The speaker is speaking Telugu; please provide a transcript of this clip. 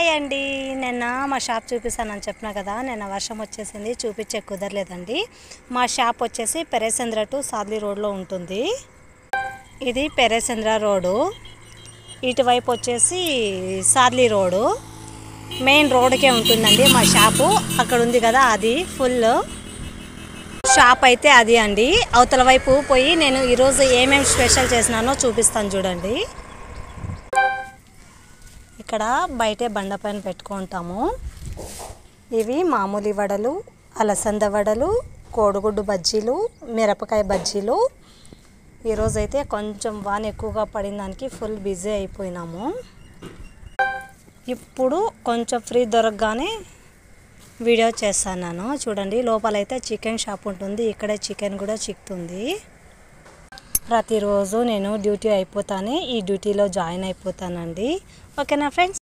హాయ్ అండి, నిన్న మా షాప్ చూపిస్తానని చెప్పినా కదా. నిన్న వర్షం వచ్చేసింది, చూపించే కుదరలేదండి. మా షాప్ వచ్చేసి పెరేసంద్ర టు సాద్లీ రోడ్లో ఉంటుంది. ఇది పెరేసంద్ర రోడ్డు, ఇటువైపు వచ్చేసి సాద్లీ రోడ్డు. మెయిన్ రోడ్డుకే ఉంటుందండి మా షాపు. అక్కడ ఉంది కదా, అది ఫుల్ షాప్ అయితే అది అండి. అవతల వైపు పోయి నేను ఈరోజు ఏమేమి స్పెషల్ చేసినానో చూపిస్తాను చూడండి. ఇక్కడ బయటే బండ పైన పెట్టుకుంటాము. ఇవి మామూలు వడలు, అలసంద వడలు, కోడిగుడ్డు బజ్జీలు, మిరపకాయ బజ్జీలు. ఈరోజైతే కొంచెం వాన ఎక్కువగా పడిన దానికి ఫుల్ బిజీ అయిపోయినాము. ఇప్పుడు కొంచెం ఫ్రీ దొరకగానే వీడియో చేస్తాను చూడండి. లోపలైతే చికెన్ షాప్ ఉంటుంది, ఇక్కడే చికెన్ కూడా చిక్కుతుంది. ప్రతిరోజు నేను డ్యూటీ అయిపోతానే ఈ డ్యూటీలో జాయిన్ అయిపోతానండి. ఓకేనా ఫ్రెండ్స్.